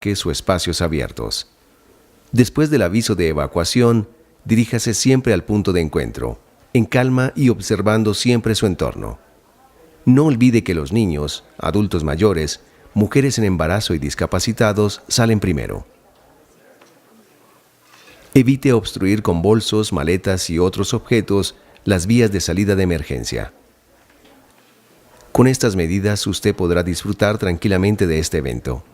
o espacios abiertos. Después del aviso de evacuación, diríjase siempre al punto de encuentro, en calma y observando siempre su entorno. No olvide que los niños, adultos mayores, mujeres en embarazo y discapacitados salen primero. Evite obstruir con bolsos, maletas y otros objetos las vías de salida de emergencia. Con estas medidas usted podrá disfrutar tranquilamente de este evento.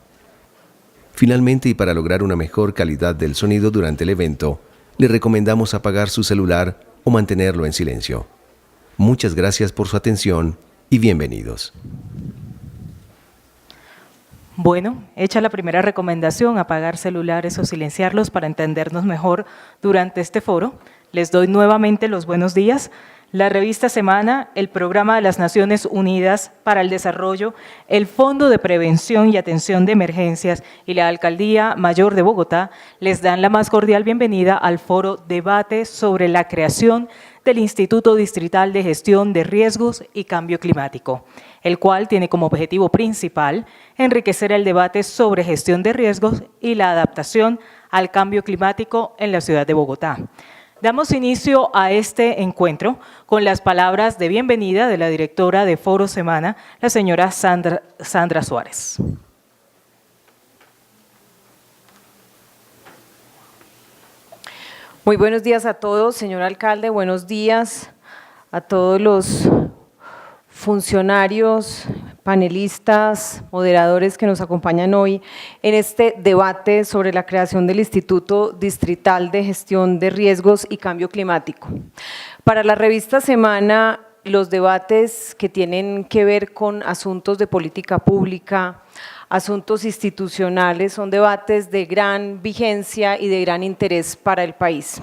Finalmente, y para lograr una mejor calidad del sonido durante el evento, le recomendamos apagar su celular o mantenerlo en silencio. Muchas gracias por su atención y bienvenidos. Bueno, hecha la primera recomendación, apagar celulares o silenciarlos para entendernos mejor durante este foro, les doy nuevamente los buenos días. La revista Semana, el Programa de las Naciones Unidas para el Desarrollo, el Fondo de Prevención y Atención de Emergencias y la Alcaldía Mayor de Bogotá les dan la más cordial bienvenida al foro Debate sobre la creación del Instituto Distrital de Gestión de Riesgos y Cambio Climático, el cual tiene como objetivo principal enriquecer el debate sobre gestión de riesgos y la adaptación al cambio climático en la ciudad de Bogotá. Damos inicio a este encuentro con las palabras de bienvenida de la directora de Foro Semana, la señora Sandra Suárez. Muy buenos días a todos, señor alcalde, buenos días a todos los funcionarios, panelistas, moderadores que nos acompañan hoy en este debate sobre la creación del Instituto Distrital de Gestión de Riesgos y Cambio Climático. Para la revista Semana, los debates que tienen que ver con asuntos de política pública, asuntos institucionales, son debates de gran vigencia y de gran interés para el país.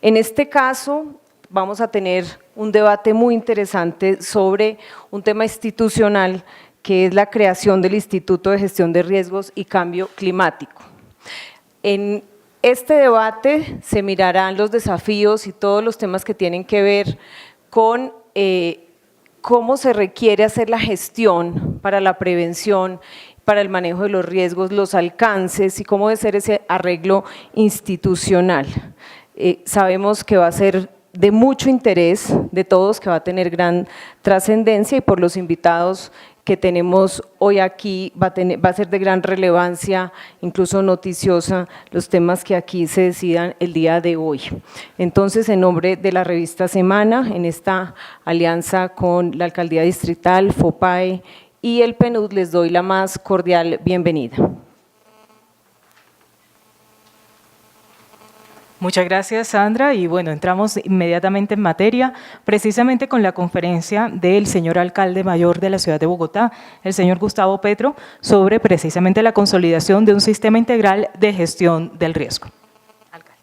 En este caso, vamos a tener un debate muy interesante sobre un tema institucional que es la creación del Instituto de Gestión de Riesgos y Cambio Climático. En este debate se mirarán los desafíos y todos los temas que tienen que ver con cómo se requiere hacer la gestión para la prevención, para el manejo de los riesgos, los alcances y cómo debe ser ese arreglo institucional. Sabemos que va a ser de mucho interés de todos, que va a tener gran trascendencia y por los invitados que tenemos hoy aquí va a ser de gran relevancia, incluso noticiosa, los temas que aquí se decidan el día de hoy. Entonces, en nombre de la revista Semana, en esta alianza con la Alcaldía Distrital, FOPAE y el PNUD, les doy la más cordial bienvenida. Muchas gracias, Sandra. Y bueno, entramos inmediatamente en materia, precisamente con la conferencia del señor alcalde mayor de la ciudad de Bogotá, el señor Gustavo Petro, sobre precisamente la consolidación de un sistema integral de gestión del riesgo. Alcalde.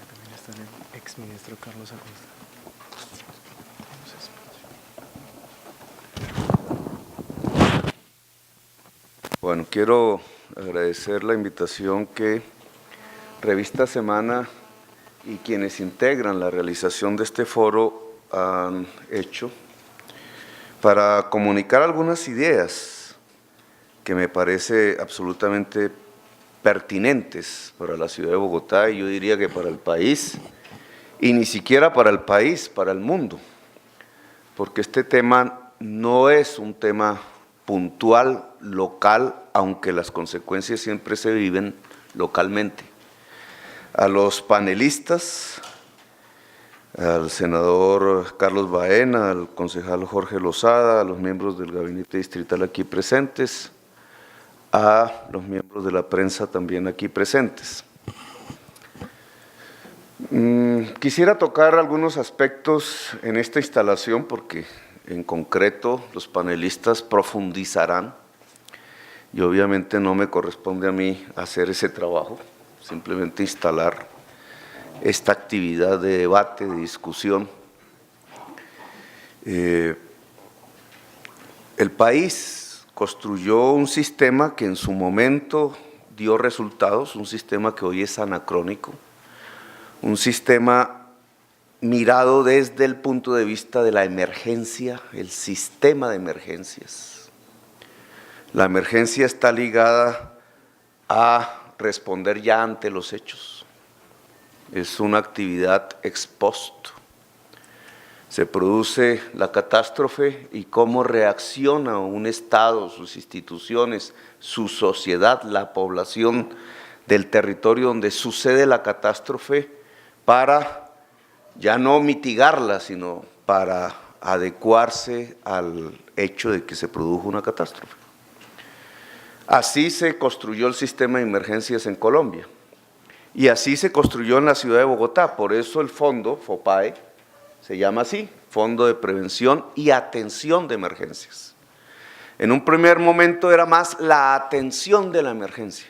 También está el exministro Carlos Acosta. Bueno, quiero agradecer la invitación que Revista Semana y quienes integran la realización de este foro han hecho para comunicar algunas ideas que me parece absolutamente pertinentes para la ciudad de Bogotá y yo diría que para el país, y ni siquiera para el país, para el mundo, porque este tema no es un tema puntual, local, aunque las consecuencias siempre se viven localmente. A los panelistas, al senador Carlos Baena, al concejal Jorge Lozada, a los miembros del gabinete distrital aquí presentes, a los miembros de la prensa también aquí presentes. Quisiera tocar algunos aspectos en esta instalación porque en concreto los panelistas profundizarán y obviamente no me corresponde a mí hacer ese trabajo, simplemente instalar esta actividad de debate, de discusión. El país construyó un sistema que en su momento dio resultados, un sistema que hoy es anacrónico, un sistema mirado desde el punto de vista de la emergencia, el sistema de emergencias. La emergencia está ligada a responder ya ante los hechos. Es una actividad ex post. Se produce la catástrofe y cómo reacciona un Estado, sus instituciones, su sociedad, la población del territorio donde sucede la catástrofe para ya no mitigarla, sino para adecuarse al hecho de que se produjo una catástrofe. Así se construyó el sistema de emergencias en Colombia y así se construyó en la ciudad de Bogotá. Por eso el fondo, FOPAE, se llama así, Fondo de Prevención y Atención de Emergencias. En un primer momento era más la atención de la emergencia.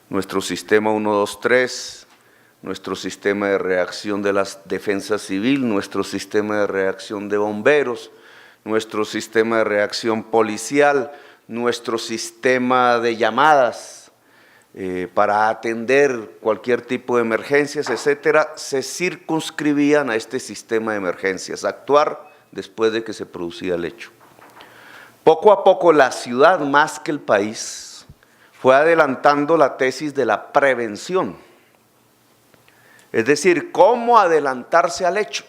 Nuestro sistema 123, nuestro sistema de reacción de la defensa civil, nuestro sistema de reacción de bomberos, nuestro sistema de reacción policial, nuestro sistema de llamadas para atender cualquier tipo de emergencias, etcétera, se circunscribían a este sistema de emergencias, actuar después de que se producía el hecho. Poco a poco la ciudad, más que el país, fue adelantando la tesis de la prevención, es decir, cómo adelantarse al hecho,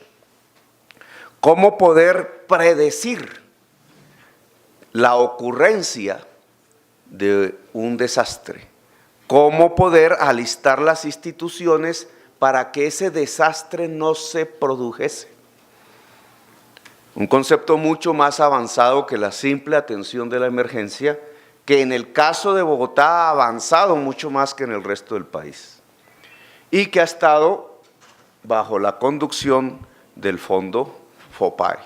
cómo poder predecir la ocurrencia de un desastre, cómo poder alistar las instituciones para que ese desastre no se produjese. Un concepto mucho más avanzado que la simple atención de la emergencia, que en el caso de Bogotá ha avanzado mucho más que en el resto del país y que ha estado bajo la conducción del fondo FOPAE.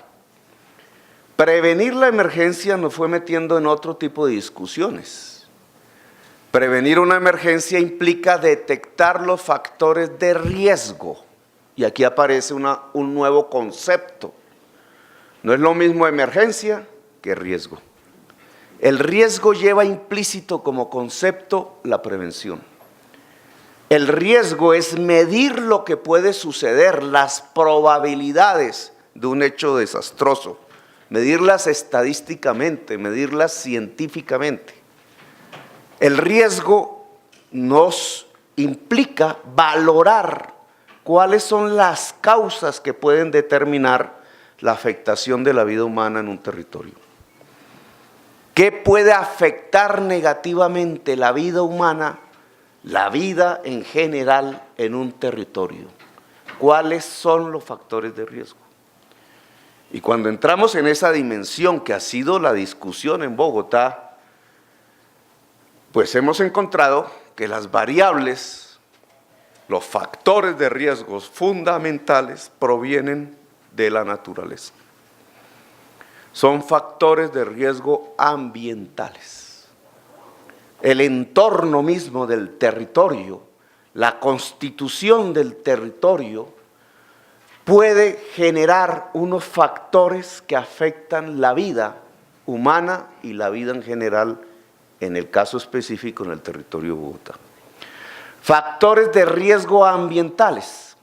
Prevenir la emergencia nos fue metiendo en otro tipo de discusiones. Prevenir una emergencia implica detectar los factores de riesgo y aquí aparece un nuevo concepto. No es lo mismo emergencia que riesgo. El riesgo lleva implícito como concepto la prevención. El riesgo es medir lo que puede suceder, las probabilidades de un hecho desastroso, medirlas estadísticamente, medirlas científicamente. El riesgo nos implica valorar cuáles son las causas que pueden determinar la afectación de la vida humana en un territorio. ¿Qué puede afectar negativamente la vida humana, la vida en general en un territorio? ¿Cuáles son los factores de riesgo? Y cuando entramos en esa dimensión que ha sido la discusión en Bogotá, pues hemos encontrado que las variables, los factores de riesgos fundamentales provienen de la naturaleza. Son factores de riesgo ambientales. El entorno mismo del territorio, la constitución del territorio, puede generar unos factores que afectan la vida humana y la vida en general, en el caso específico en el territorio de Bogotá. Factores de riesgo ambientales,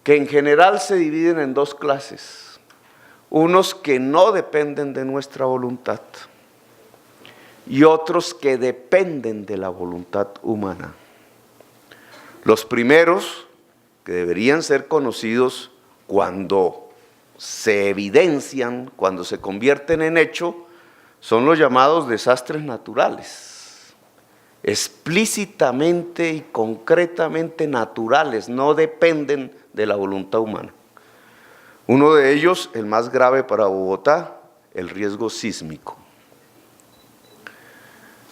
que en general se dividen en dos clases. Unos que no dependen de nuestra voluntad y otros que dependen de la voluntad humana. Los primeros, que deberían ser conocidos cuando se evidencian, cuando se convierten en hecho, son los llamados desastres naturales, explícitamente y concretamente naturales, no dependen de la voluntad humana. Uno de ellos, el más grave para Bogotá, el riesgo sísmico.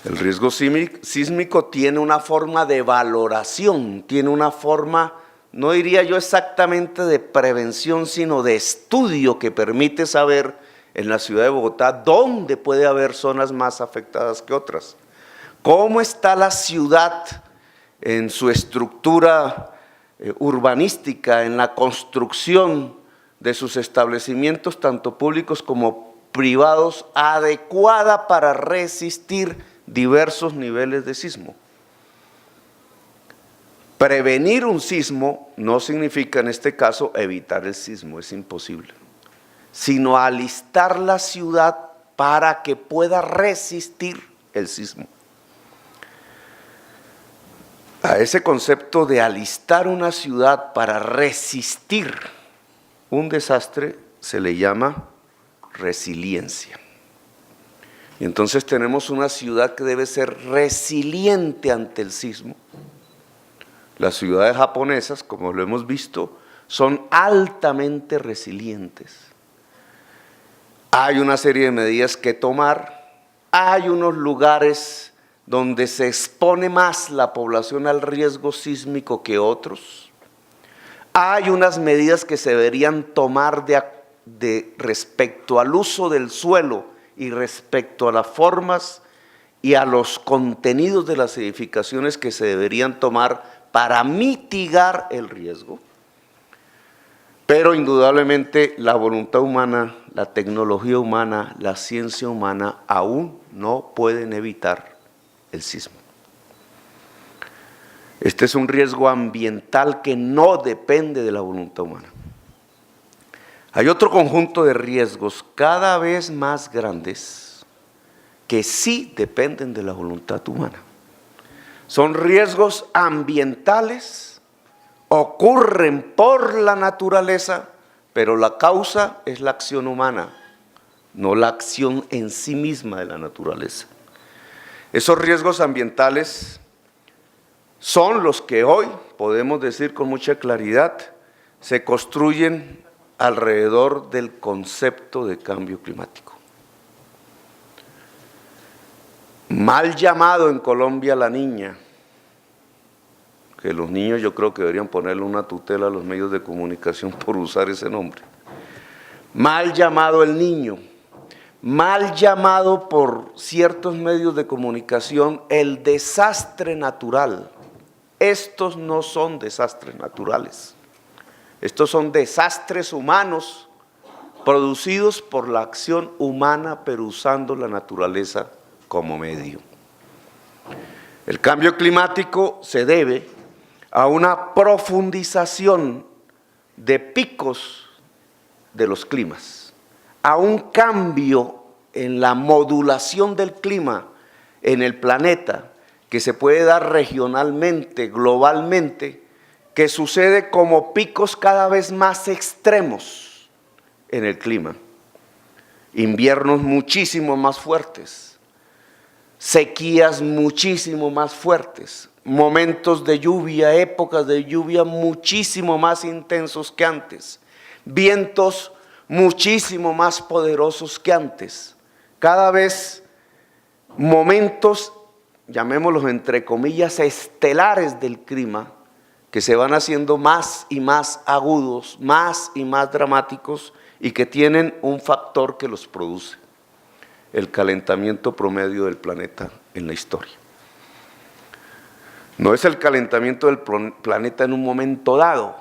El riesgo sísmico tiene una forma de valoración, tiene una forma, no diría yo exactamente de prevención, sino de estudio que permite saber en la ciudad de Bogotá dónde puede haber zonas más afectadas que otras. ¿Cómo está la ciudad en su estructura urbanística, en la construcción de sus establecimientos, tanto públicos como privados, adecuada para resistir diversos niveles de sismo? Prevenir un sismo no significa en este caso evitar el sismo, es imposible, sino alistar la ciudad para que pueda resistir el sismo. A ese concepto de alistar una ciudad para resistir un desastre se le llama resiliencia. Y entonces tenemos una ciudad que debe ser resiliente ante el sismo. Las ciudades japonesas, como lo hemos visto, son altamente resilientes. Hay una serie de medidas que tomar, hay unos lugares donde se expone más la población al riesgo sísmico que otros. Hay unas medidas que se deberían tomar respecto al uso del suelo y respecto a las formas y a los contenidos de las edificaciones que se deberían tomar para mitigar el riesgo. Pero indudablemente la voluntad humana, la tecnología humana, la ciencia humana aún no pueden evitar el sismo. Este es un riesgo ambiental que no depende de la voluntad humana. Hay otro conjunto de riesgos cada vez más grandes que sí dependen de la voluntad humana. Son riesgos ambientales, ocurren por la naturaleza, pero la causa es la acción humana, no la acción en sí misma de la naturaleza. Esos riesgos ambientales son los que hoy, podemos decir con mucha claridad, se construyen alrededor del concepto de cambio climático. Mal llamado en Colombia la niña, que los niños yo creo que deberían ponerle una tutela a los medios de comunicación por usar ese nombre. Mal llamado el niño, mal llamado por ciertos medios de comunicación el desastre natural. Estos no son desastres naturales, estos son desastres humanos producidos por la acción humana, pero usando la naturaleza como medio. El cambio climático se debe a una profundización de picos de los climas, a un cambio en la modulación del clima en el planeta que se puede dar regionalmente, globalmente, que sucede como picos cada vez más extremos en el clima. Inviernos muchísimo más fuertes, sequías muchísimo más fuertes, momentos de lluvia, épocas de lluvia muchísimo más intensos que antes, vientos muchísimo más poderosos que antes, cada vez momentos, llamémoslos entre comillas, estelares del clima, que se van haciendo más y más agudos, más y más dramáticos y que tienen un factor que los produce: el calentamiento promedio del planeta en la historia. No es el calentamiento del planeta en un momento dado,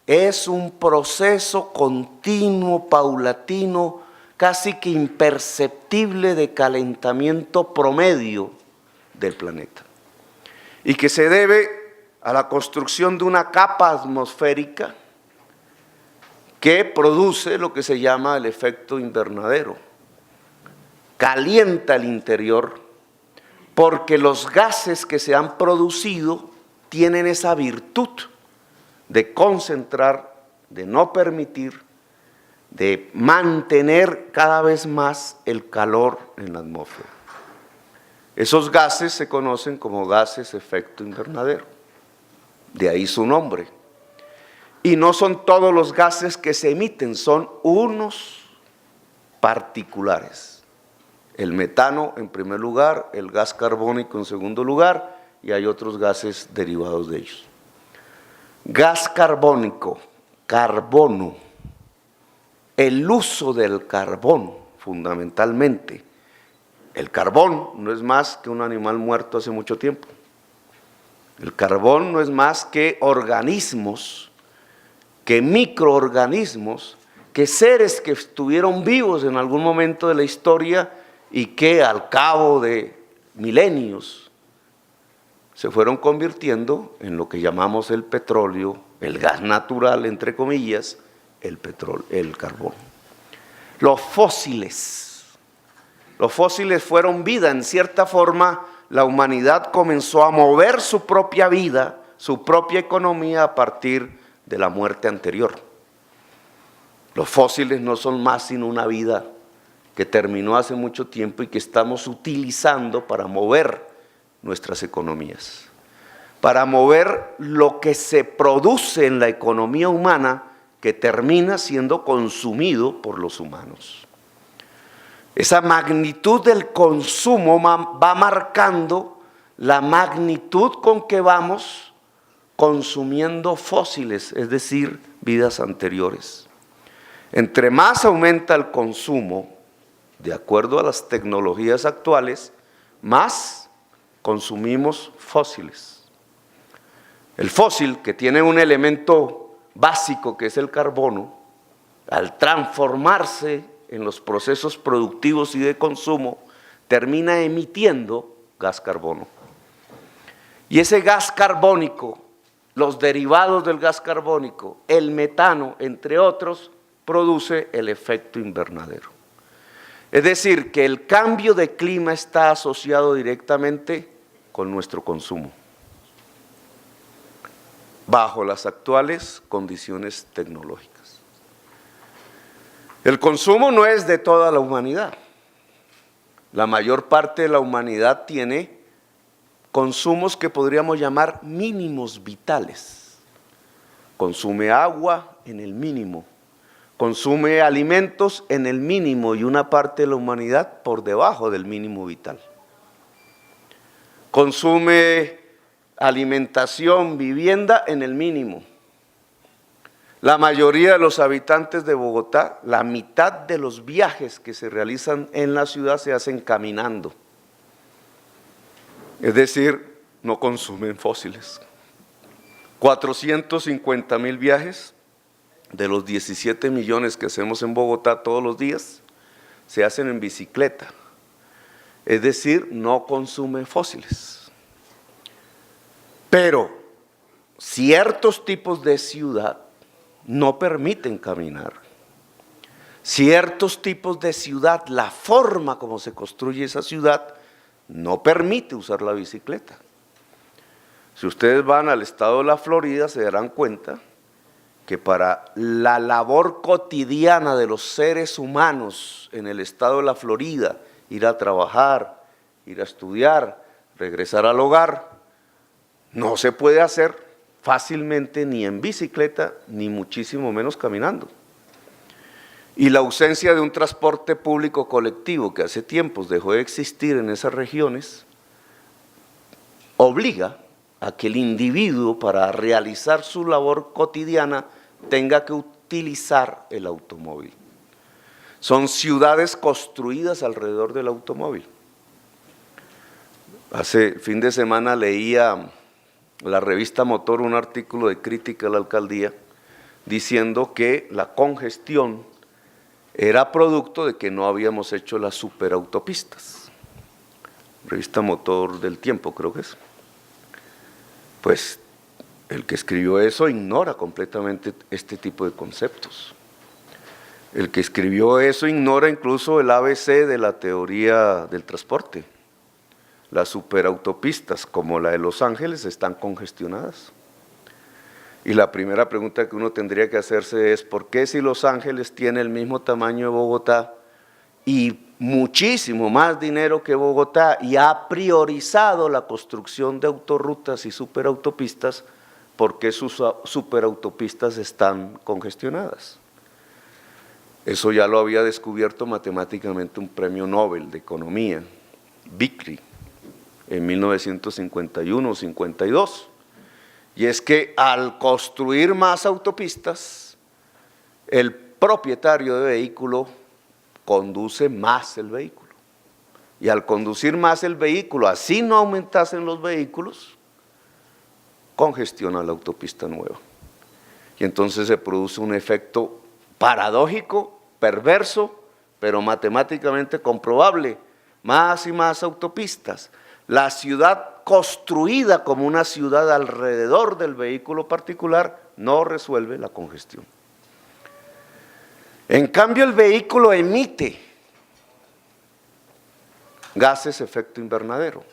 es un proceso continuo, paulatino, casi que imperceptible de calentamiento promedio del planeta, y que se debe a la construcción de una capa atmosférica que produce lo que se llama el efecto invernadero. Calienta el interior porque los gases que se han producido tienen esa virtud de concentrar, de no permitir, de mantener cada vez más el calor en la atmósfera. Esos gases se conocen como gases efecto invernadero, de ahí su nombre. Y no son todos los gases que se emiten, son unos particulares. El metano en primer lugar, el gas carbónico en segundo lugar, y hay otros gases derivados de ellos. Gas carbónico, carbono, el uso del carbón fundamentalmente. El carbón no es más que un animal muerto hace mucho tiempo. El carbón no es más que organismos, que microorganismos, que seres que estuvieron vivos en algún momento de la historia y que al cabo de milenios se fueron convirtiendo en lo que llamamos el petróleo, el gas natural, entre comillas, el carbón. Los fósiles fueron vida. En cierta forma, la humanidad comenzó a mover su propia vida, su propia economía a partir de la muerte anterior. Los fósiles no son más sino una vida que terminó hace mucho tiempo y que estamos utilizando para mover nuestras economías, para mover lo que se produce en la economía humana que termina siendo consumido por los humanos. Esa magnitud del consumo va marcando la magnitud con que vamos consumiendo fósiles, es decir, vidas anteriores. Entre más aumenta el consumo, de acuerdo a las tecnologías actuales, más consumimos fósiles. El fósil, que tiene un elemento básico que es el carbono, al transformarse en los procesos productivos y de consumo, termina emitiendo gas carbono. Y ese gas carbónico, los derivados del gas carbónico, el metano, entre otros, produce el efecto invernadero. Es decir, que el cambio de clima está asociado directamente con nuestro consumo, bajo las actuales condiciones tecnológicas. El consumo no es de toda la humanidad. La mayor parte de la humanidad tiene consumos que podríamos llamar mínimos vitales. Consume agua en el mínimo, consume alimentos en el mínimo y una parte de la humanidad por debajo del mínimo vital. Consume alimentación, vivienda en el mínimo. La mayoría de los habitantes de Bogotá, la mitad de los viajes que se realizan en la ciudad se hacen caminando. Es decir, no consumen fósiles. 450,000 viajes de los 17 millones que hacemos en Bogotá todos los días se hacen en bicicleta. Es decir, no consumen fósiles. Pero ciertos tipos de ciudad no permiten caminar. Ciertos tipos de ciudad, la forma como se construye esa ciudad, no permite usar la bicicleta. Si ustedes van al estado de la Florida, se darán cuenta que para la labor cotidiana de los seres humanos en el estado de la Florida, ir a trabajar, ir a estudiar, regresar al hogar, no se puede hacer fácilmente ni en bicicleta, ni muchísimo menos caminando. Y la ausencia de un transporte público colectivo que hace tiempos dejó de existir en esas regiones, obliga a que el individuo para realizar su labor cotidiana tenga que utilizar el automóvil. Son ciudades construidas alrededor del automóvil. Hace fin de semana leía la revista Motor un artículo de crítica a la alcaldía diciendo que la congestión era producto de que no habíamos hecho las superautopistas. Revista Motor del Tiempo, creo que es. Pues el que escribió eso ignora completamente este tipo de conceptos. El que escribió eso ignora incluso el ABC de la teoría del transporte. Las superautopistas, como la de Los Ángeles, están congestionadas. Y la primera pregunta que uno tendría que hacerse es, ¿por qué si Los Ángeles tiene el mismo tamaño de Bogotá y muchísimo más dinero que Bogotá y ha priorizado la construcción de autorrutas y superautopistas, por qué sus superautopistas están congestionadas? Eso ya lo había descubierto matemáticamente un premio Nobel de Economía, Vickrey, en 1951 o 52. Y es que al construir más autopistas, el propietario de vehículo conduce más el vehículo. Y al conducir más el vehículo, así no aumentasen los vehículos, congestiona la autopista nueva. Y entonces se produce un efecto paradójico, perverso, pero matemáticamente comprobable. Más y más autopistas, La ciudad construida como una ciudad alrededor del vehículo particular no resuelve la congestión. En cambio, el vehículo emite gases de efecto invernadero,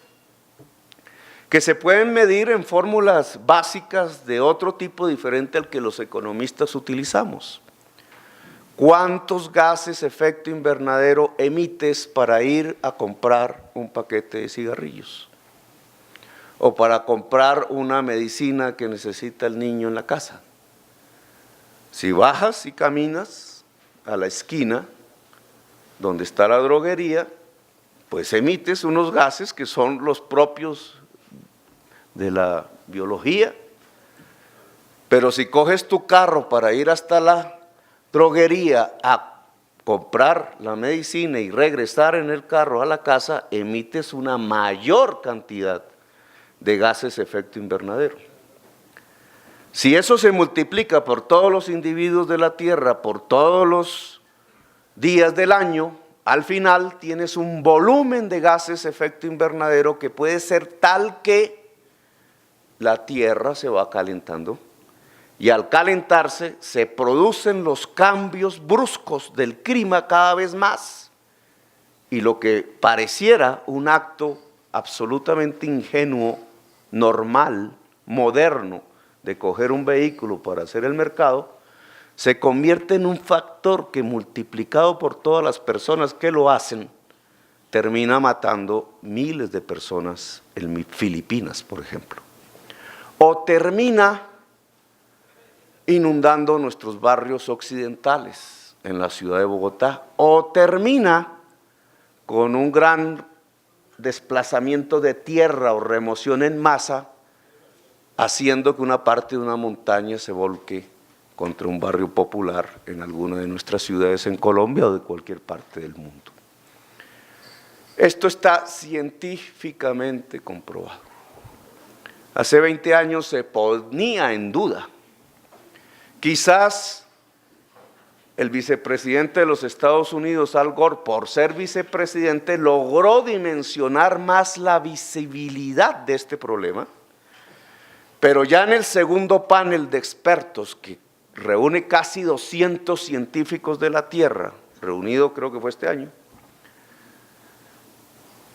que se pueden medir en fórmulas básicas de otro tipo diferente al que los economistas utilizamos. ¿Cuántos gases de efecto invernadero emites para ir a comprar un paquete de cigarrillos? O para comprar una medicina que necesita el niño en la casa. Si bajas y caminas a la esquina donde está la droguería, pues emites unos gases que son los propios de la biología. Pero si coges tu carro para ir hasta la droguería a comprar la medicina y regresar en el carro a la casa, emites una mayor cantidad de gases de efecto invernadero. Si eso se multiplica por todos los individuos de la Tierra, por todos los días del año, al final tienes un volumen de gases de efecto invernadero que puede ser tal que la Tierra se va calentando. Y al calentarse se producen los cambios bruscos del clima cada vez más. Y lo que pareciera un acto absolutamente ingenuo, normal, moderno, de coger un vehículo para hacer el mercado, se convierte en un factor que multiplicado por todas las personas que lo hacen, termina matando miles de personas en Filipinas, por ejemplo. O termina inundando nuestros barrios occidentales en la ciudad de Bogotá, o termina con un gran desplazamiento de tierra o remoción en masa, haciendo que una parte de una montaña se volque contra un barrio popular en alguna de nuestras ciudades en Colombia o de cualquier parte del mundo. Esto está científicamente comprobado. Hace 20 años se ponía en duda. Quizás el vicepresidente de los Estados Unidos, Al Gore, por ser vicepresidente, logró dimensionar más la visibilidad de este problema, pero ya en el segundo panel de expertos, que reúne casi 200 científicos de la Tierra, reunido creo que fue este año,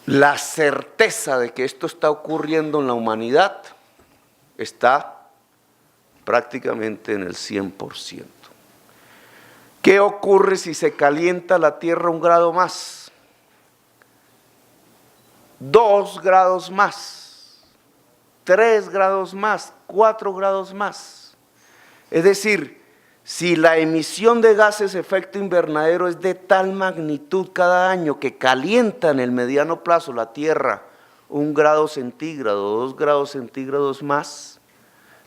la certeza de que esto está ocurriendo en la humanidad está prácticamente en el 100%. ¿Qué ocurre si se calienta la Tierra 1 grado más? 2 grados más, 3 grados más, 4 grados más. Es decir, si la emisión de gases de efecto invernadero es de tal magnitud cada año que calienta en el mediano plazo la Tierra 1 grado centígrado, 2 grados centígrados más,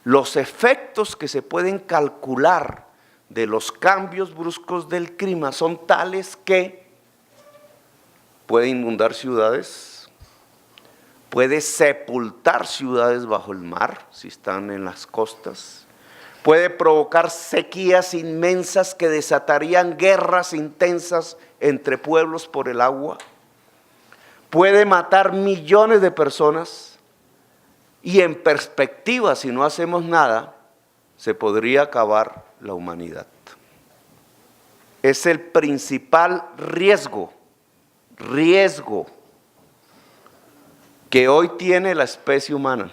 los efectos que se pueden calcular de los cambios bruscos del clima son tales que puede inundar ciudades, puede sepultar ciudades bajo el mar si están en las costas, puede provocar sequías inmensas que desatarían guerras intensas entre pueblos por el agua, puede matar millones de personas. Y en perspectiva, si no hacemos nada, se podría acabar la humanidad. Es el principal riesgo que hoy tiene la especie humana.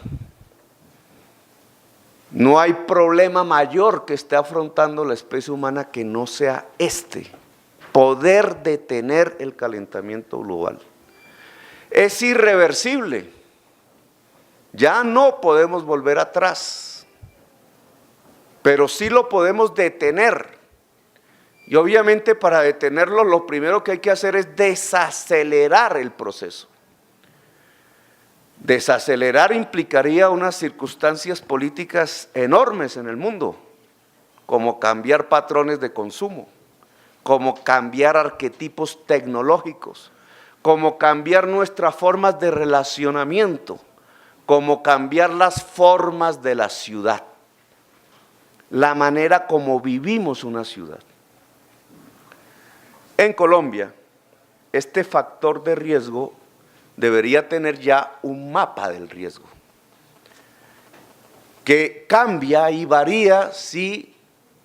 No hay problema mayor que esté afrontando la especie humana que no sea poder detener el calentamiento global. Es irreversible. Ya no podemos volver atrás, pero sí lo podemos detener. Y obviamente para detenerlo lo primero que hay que hacer es desacelerar el proceso. Desacelerar implicaría unas circunstancias políticas enormes en el mundo, como cambiar patrones de consumo, como cambiar arquetipos tecnológicos, como cambiar nuestras formas de relacionamiento, como cambiar las formas de la ciudad, la manera como vivimos una ciudad. En Colombia, este factor de riesgo debería tener ya un mapa del riesgo, que cambia y varía si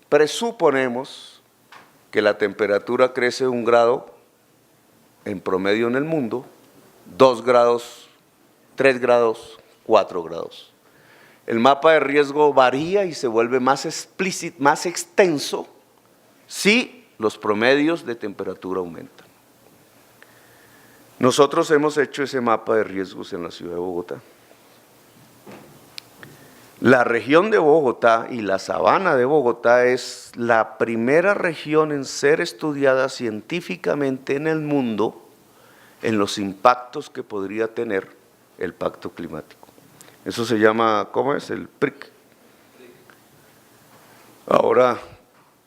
presuponemos que la temperatura crece 1 grado en promedio en el mundo, 2 grados, 3 grados, 4 grados. El mapa de riesgo varía y se vuelve más explícito, más extenso, si los promedios de temperatura aumentan. Nosotros hemos hecho ese mapa de riesgos en la ciudad de Bogotá. La región de Bogotá y la sabana de Bogotá es la primera región en ser estudiada científicamente en el mundo en los impactos que podría tener el pacto climático. Eso se llama, ¿cómo es? El PRIC. Ahora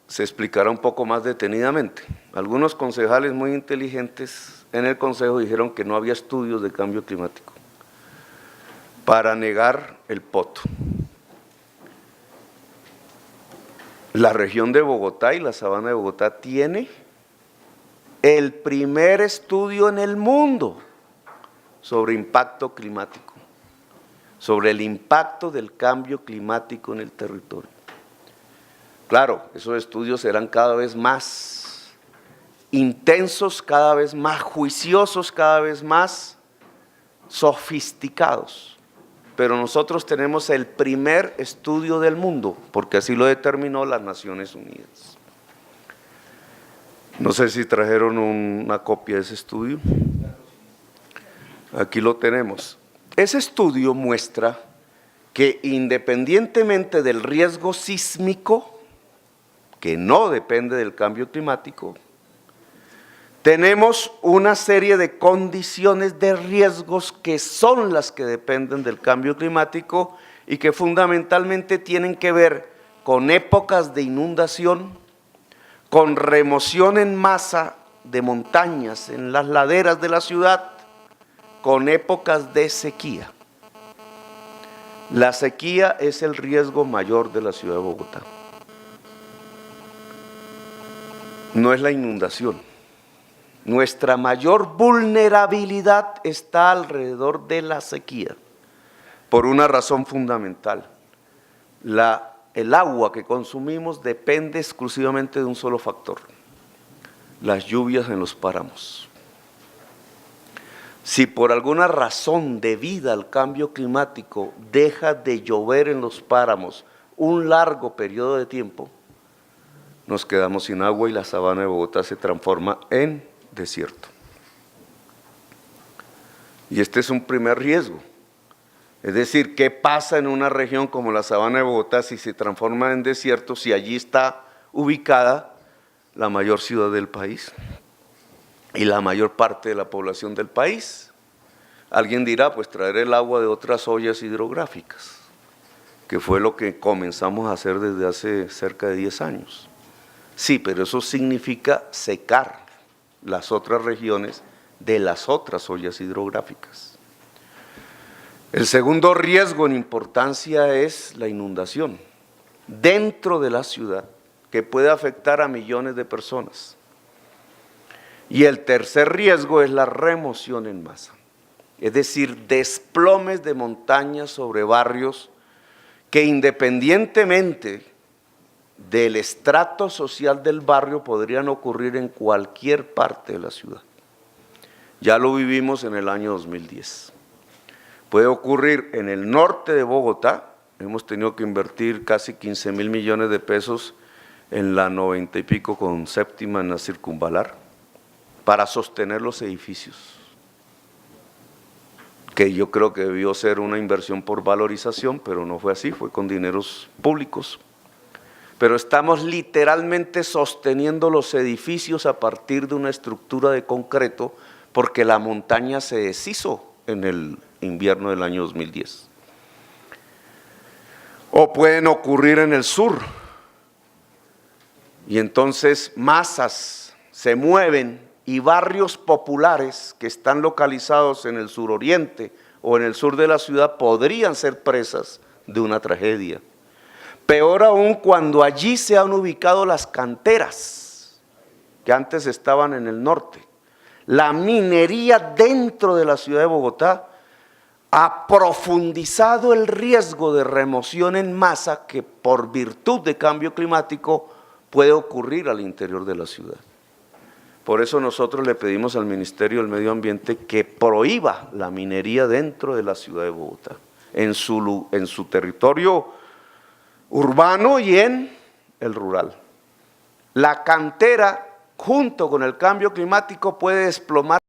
se explicará un poco más detenidamente. Algunos concejales muy inteligentes en el consejo dijeron que no había estudios de cambio climático para negar el poto. La región de Bogotá y la sabana de Bogotá tiene el primer estudio en el mundo sobre impacto climático, sobre el impacto del cambio climático en el territorio. Claro, esos estudios serán cada vez más intensos, cada vez más juiciosos, cada vez más sofisticados. Pero nosotros tenemos el primer estudio del mundo, porque así lo determinó las Naciones Unidas. No sé si trajeron una copia de ese estudio. Aquí lo tenemos. Ese estudio muestra que independientemente del riesgo sísmico, que no depende del cambio climático, tenemos una serie de condiciones de riesgos que son las que dependen del cambio climático y que fundamentalmente tienen que ver con épocas de inundación, con remoción en masa de montañas en las laderas de la ciudad, con épocas de sequía. La sequía es el riesgo mayor de la ciudad de Bogotá. No es la inundación. Nuestra mayor vulnerabilidad está alrededor de la sequía, por una razón fundamental. El agua que consumimos depende exclusivamente de un solo factor: las lluvias en los páramos. Si por alguna razón debida al cambio climático deja de llover en los páramos un largo periodo de tiempo, nos quedamos sin agua y la sabana de Bogotá se transforma en desierto. Y este es un primer riesgo. Es decir, ¿qué pasa en una región como la sabana de Bogotá si se transforma en desierto, si allí está ubicada la mayor ciudad del país y la mayor parte de la población del país? Alguien dirá, pues traer el agua de otras ollas hidrográficas, que fue lo que comenzamos a hacer desde hace cerca de 10 años. Sí, pero eso significa secar las otras regiones de las otras ollas hidrográficas. El segundo riesgo en importancia es la inundación dentro de la ciudad, que puede afectar a millones de personas. Y el tercer riesgo es la remoción en masa, es decir, desplomes de montañas sobre barrios que independientemente del estrato social del barrio podrían ocurrir en cualquier parte de la ciudad. Ya lo vivimos en el año 2010. Puede ocurrir en el norte de Bogotá. Hemos tenido que invertir casi 15.000 millones de pesos en la 90 y pico con séptima en la circunvalar para sostener los edificios, que yo creo que debió ser una inversión por valorización, pero no fue así, fue con dineros públicos. Pero estamos literalmente sosteniendo los edificios a partir de una estructura de concreto, porque la montaña se deshizo en el invierno del año 2010. O pueden ocurrir en el sur, y entonces masas se mueven y barrios populares que están localizados en el suroriente o en el sur de la ciudad podrían ser presas de una tragedia. Peor aún cuando allí se han ubicado las canteras que antes estaban en el norte. La minería dentro de la ciudad de Bogotá ha profundizado el riesgo de remoción en masa que por virtud de cambio climático puede ocurrir al interior de la ciudad. Por eso nosotros le pedimos al Ministerio del Medio Ambiente que prohíba la minería dentro de la ciudad de Bogotá, en su territorio urbano y en el rural. La cantera, junto con el cambio climático, puede desplomar